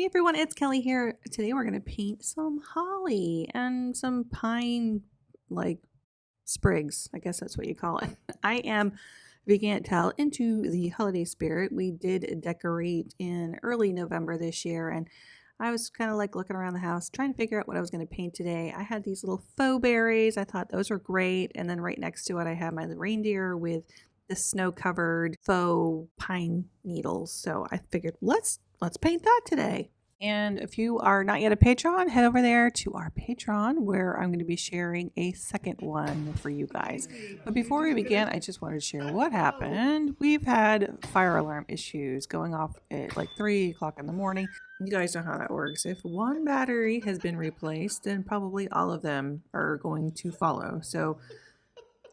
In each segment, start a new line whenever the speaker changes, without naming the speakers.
Hey everyone, it's Kelly here. Today we're going to paint some holly and some pine like sprigs. I guess that's what you call it. I am, if you can't tell, into the holiday spirit. We did decorate in early November this year, and I was kind of like looking around the house trying to figure out what I was going to paint today. I had these little faux berries. I thought those were great. And then right next to it, I had my reindeer with the snow-covered faux pine needles. So I figured let's paint that today. And if you are not yet a patron, head over there to our Patreon where I'm going to be sharing a second one for you guys. But before we begin, I just wanted to share what happened. We've had fire alarm issues going off at like 3 o'clock in the morning. You guys know how that works. If one battery has been replaced, then probably all of them are going to follow. So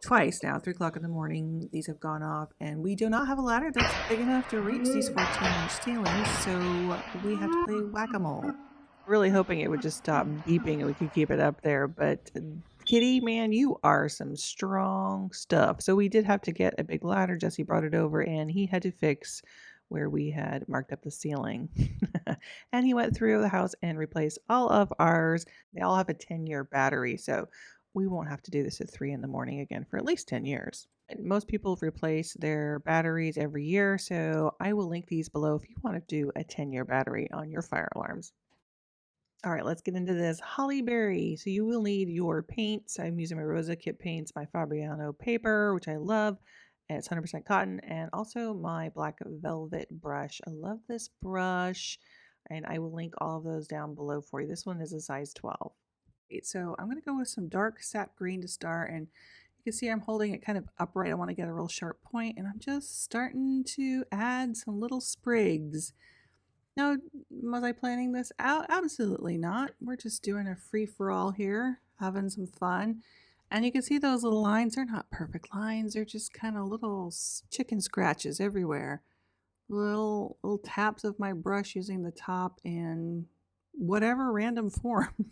twice now, 3 o'clock in the morning, these have gone off, and we do not have a ladder that's big enough to reach these 14-inch ceilings, so we have to play whack-a-mole. Really hoping it would just stop beeping and we could keep it up there, but Kitty, man, you are some strong stuff. So we did have to get a big ladder. Jesse brought it over, and he had to fix where we had marked up the ceiling. And he went through the house and replaced all of ours. They all have a 10-year battery, so we won't have to do this at 3 in the morning again for at least 10 years. And most people replace their batteries every year, so I will link these below if you want to do a 10-year battery on your fire alarms. All right, let's get into this holly berry. So you will need your paints. I'm using my Rosa Kit paints, my Fabriano paper, which I love, and it's 100% cotton, and also my black velvet brush. I love this brush, and I will link all of those down below for you. This one is a size 12. So I'm going to go with some dark sap green to start, and you can see I'm holding it kind of upright. I want to get a real sharp point, and I'm just starting to add some little sprigs. Now, was I planning this out? Absolutely not. We're just doing a free-for-all here, having some fun. And you can see those little lines. They're not perfect lines. They're just kind of little chicken scratches everywhere. Little taps of my brush using the top in whatever random form.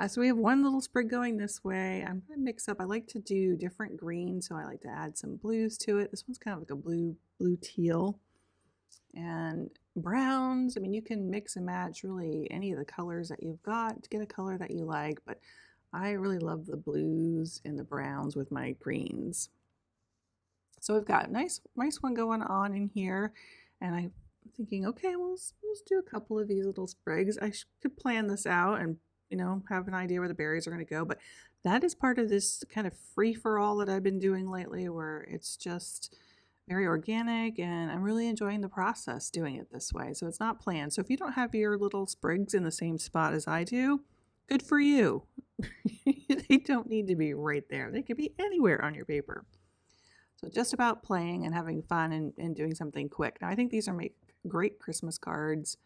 So we have one little sprig going this way. I'm going to mix up. I like to do different greens, so I like to add some blues to it. This one's kind of like a blue teal. And browns. I mean, you can mix and match really any of the colors that you've got to get a color that you like, but I really love the blues and the browns with my greens. So we've got a nice one going on in here, and I'm thinking, okay, well, let's do a couple of these little sprigs. I could plan this out and have an idea where the berries are going to go, but that is part of this kind of free-for-all that I've been doing lately, where it's just very organic, and I'm really enjoying the process doing it this way. So it's not planned. So if you don't have your little sprigs in the same spot as I do, good for you. They don't need to be right there. They could be anywhere on your paper. So just about playing and having fun and doing something quick. Now I think these are make great Christmas cards,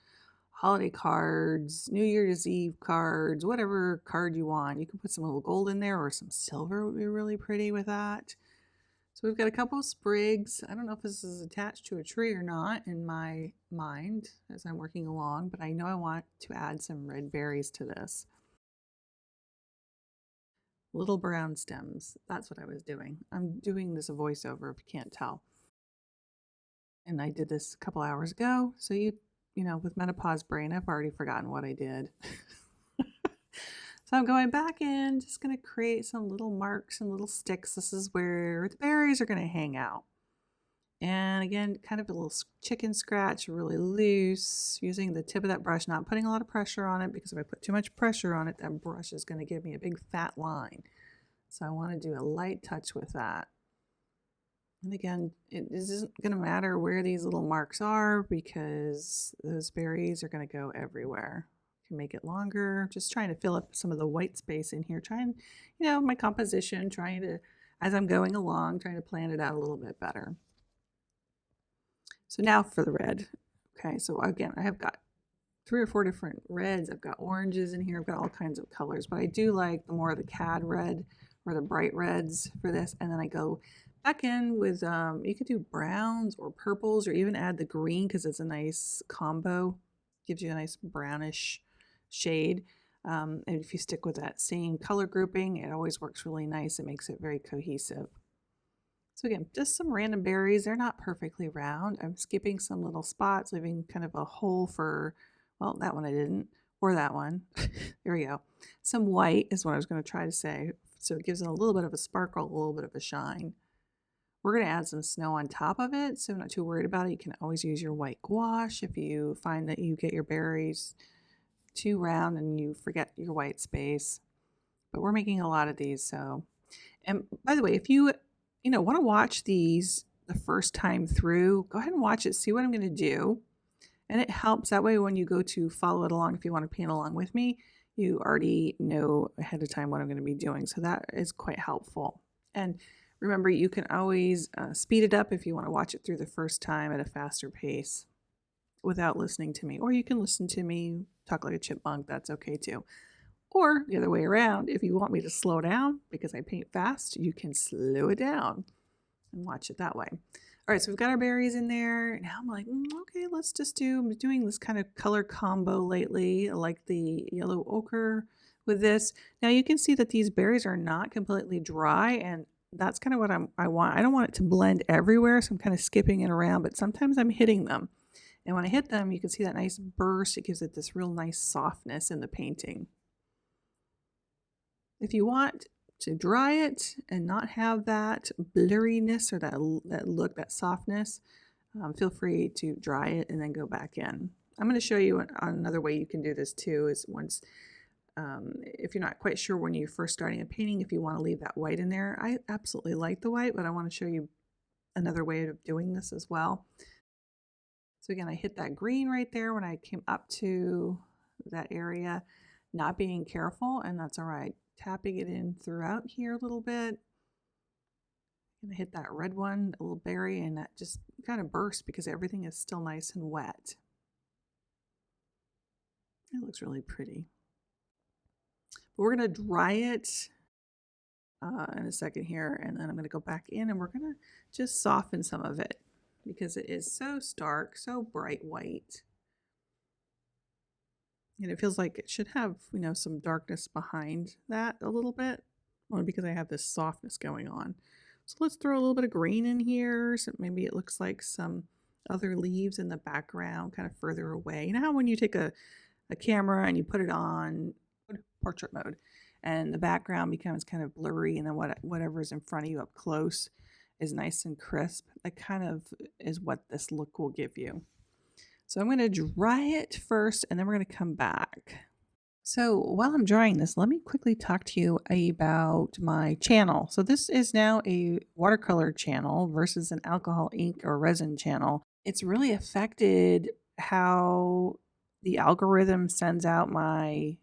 holiday cards, New Year's Eve cards, whatever card you want. You can put some little gold in there, or some silver would be really pretty with that. So we've got a couple of sprigs. I don't know if this is attached to a tree or not in my mind as I'm working along, but I know I want to add some red berries to this. Little brown stems. That's what I was doing. I'm doing this a voiceover if you can't tell. And I did this a couple hours ago. So with menopause brain, I've already forgotten what I did. So I'm going back in, just going to create some little marks and little sticks. This is where the berries are going to hang out. And again, kind of a little chicken scratch, really loose, using the tip of that brush, not putting a lot of pressure on it, because if I put too much pressure on it, that brush is going to give me a big fat line. So I want to do a light touch with that. And again, it isn't going to matter where these little marks are, because those berries are going to go everywhere. You can make it longer, just trying to fill up some of the white space in here, trying, my composition, trying to, as I'm going along, trying to plan it out a little bit better. So now for the red. Okay, so again, I have got 3 or 4 different reds. I've got oranges in here. I've got all kinds of colors, but I do like the more of the cad red or the bright reds for this. And then I go back in with, you could do browns or purples, or even add the green because it's a nice combo. Gives you a nice brownish shade. And if you stick with that same color grouping, it always works really nice. It makes it very cohesive. So again, just some random berries. They're not perfectly round. I'm skipping some little spots, leaving kind of a hole for, well, that one I didn't, or that one. There we go. Some white is what I was going to try to say. So it gives it a little bit of a sparkle, a little bit of a shine. We're going to add some snow on top of it, so I'm not too worried about it. You can always use your white gouache if you find that you get your berries too round and you forget your white space. But we're making a lot of these, so. And by the way, if you want to watch these the first time through, go ahead and watch it, see what I'm going to do. And it helps that way when you go to follow it along, if you want to paint along with me, you already know ahead of time what I'm going to be doing. So that is quite helpful. And remember, you can always speed it up if you want to watch it through the first time at a faster pace without listening to me. Or you can listen to me talk like a chipmunk. That's okay too. Or the other way around, if you want me to slow down because I paint fast, you can slow it down and watch it that way. All right, so we've got our berries in there. Now I'm like, okay, let's just I'm doing this kind of color combo lately. I like the yellow ochre with this. Now you can see that these berries are not completely dry, and that's kind of what I want. I don't want it to blend everywhere, so I'm kind of skipping it around, but sometimes I'm hitting them. And when I hit them, you can see that nice burst. It gives it this real nice softness in the painting. If you want to dry it and not have that blurriness or that look, that softness, feel free to dry it and then go back in. I'm going to show you another way you can do this too, is once, if you're not quite sure when you're first starting a painting, if you want to leave that white in there. I absolutely like the white, but I want to show you another way of doing this as well. So again, I hit that green right there when I came up to that area, not being careful, and that's all right. Tapping it in throughout here a little bit. I'm gonna hit that red one, a little berry, and that just kind of bursts because everything is still nice and wet. It looks really pretty. But we're gonna dry it in a second here, and then I'm gonna go back in and we're gonna just soften some of it because it is so stark, so bright white. And it feels like it should have, some darkness behind that a little bit, only because I have this softness going on. So let's throw a little bit of green in here. So maybe it looks like some other leaves in the background, kind of further away. You know how when you take a camera and you put it on portrait mode and the background becomes kind of blurry, and then whatever's in front of you up close is nice and crisp? That kind of is what this look will give you. So I'm going to dry it first, and then we're going to come back. So while I'm drying this, let me quickly talk to you about my channel. So this is now a watercolor channel versus an alcohol, ink, or resin channel. It's really affected how the algorithm sends out my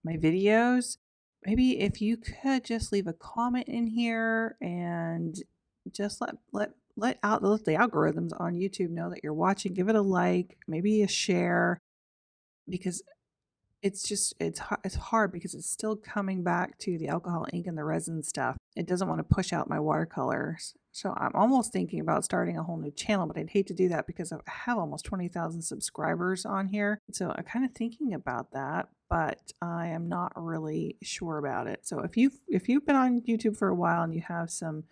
videos. Maybe if you could just leave a comment in here and just let the algorithms on YouTube know that you're watching. Give it a like, maybe a share, because it's hard because it's still coming back to the alcohol, ink, and the resin stuff. It doesn't want to push out my watercolors. So I'm almost thinking about starting a whole new channel, but I'd hate to do that because I have almost 20,000 subscribers on here. So I'm kind of thinking about that, but I am not really sure about it. So if you've been on YouTube for a while and you have some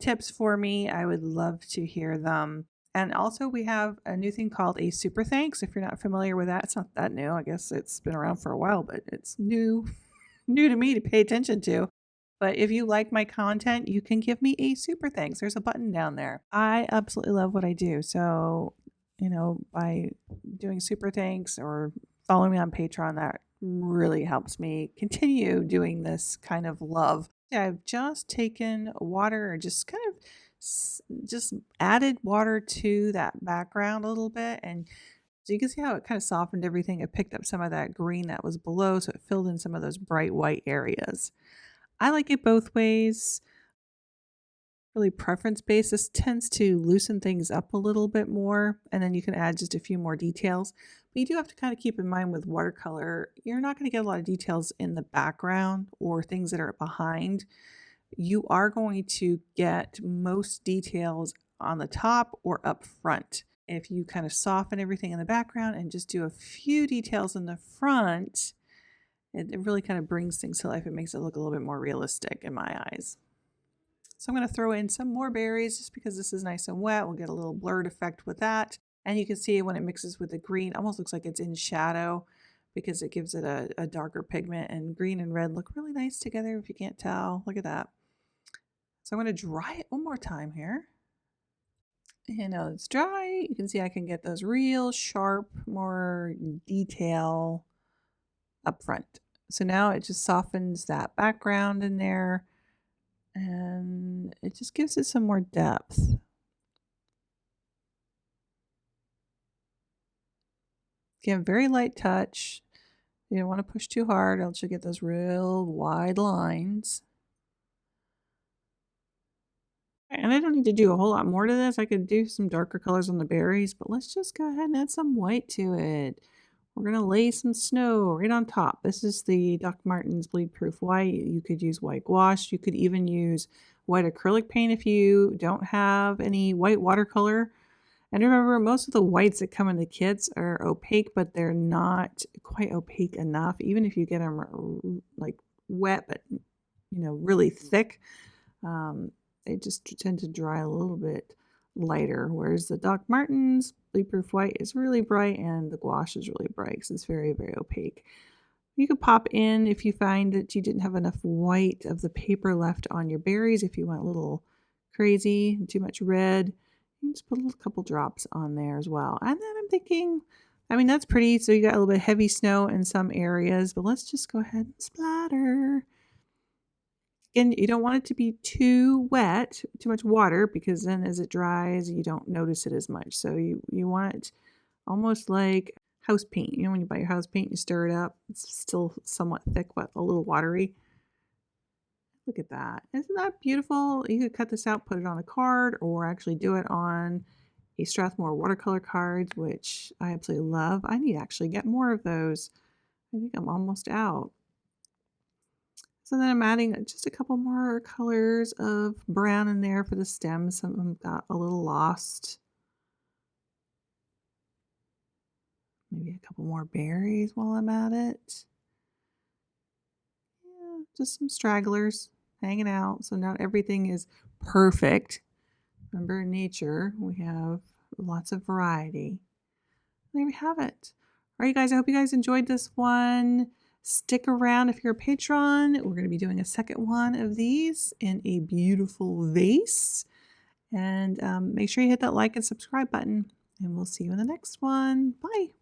tips for me, I would love to hear them. And also we have a new thing called a super thanks. If you're not familiar with that, it's not that new. I guess it's been around for a while, but it's new to me to pay attention to. But if you like my content, you can give me a super thanks. There's a button down there. I absolutely love what I do. So, by doing super thanks or following me on Patreon, that really helps me continue doing this kind of love. I've just taken water, or just added water to that background a little bit, and so you can see how it kind of softened everything. It picked up some of that green that was below, so it filled in some of those bright white areas. I like it both ways. Really preference based. This tends to loosen things up a little bit more, and then you can add just a few more details. But you do have to kind of keep in mind with watercolor, you're not going to get a lot of details in the background or things that are behind. You are going to get most details on the top or up front. If you kind of soften everything in the background and just do a few details in the front, it really kind of brings things to life. It makes it look a little bit more realistic in my eyes. So I'm going to throw in some more berries just because this is nice and wet. We'll get a little blurred effect with that. And you can see when it mixes with the green, almost looks like it's in shadow because it gives it a darker pigment, and green and red look really nice together if you can't tell. Look at that. So I'm going to dry it one more time here. And now it's dry. You can see I can get those real sharp, more detail up front. So now it just softens that background in there, and it just gives it some more depth. Again, very light touch. You don't want to push too hard, else you'll get those real wide lines. And I don't need to do a whole lot more to this. I could do some darker colors on the berries, but let's just go ahead and add some white to it. We're going to lay some snow right on top. This is the Doc Martens Bleed Proof White. You could use white gouache. You could even use white acrylic paint if you don't have any white watercolor. And remember, most of the whites that come in the kits are opaque, but they're not quite opaque enough. Even if you get them like wet, but really thick, they just tend to dry a little bit lighter. Whereas the Doc Martens Bleed Proof White is really bright, and the gouache is really bright because it's very, very opaque. You could pop in if you find that you didn't have enough white of the paper left on your berries. If you went a little crazy, too much red, you just put a couple drops on there as well. And then I'm thinking, that's pretty. So you got a little bit of heavy snow in some areas, but let's just go ahead and splatter. Again, you don't want it to be too wet, too much water, because then as it dries, you don't notice it as much. So you want it almost like house paint. When you buy your house paint, you stir it up. It's still somewhat thick, but a little watery. Look at that. Isn't that beautiful? You could cut this out, put it on a card, or actually do it on a Strathmore watercolor cards, which I absolutely love. I need to actually get more of those. I think I'm almost out. So then I'm adding just a couple more colors of brown in there for the stems. Some of them got a little lost. Maybe a couple more berries while I'm at it. Yeah, just some stragglers hanging out. So not everything is perfect. Remember, in nature, we have lots of variety. There we have it. All right, you guys, I hope you guys enjoyed this one. Stick around if you're a patron. We're going to be doing a second one of these in a beautiful vase. And make sure you hit that like and subscribe button. And we'll see you in the next one. Bye.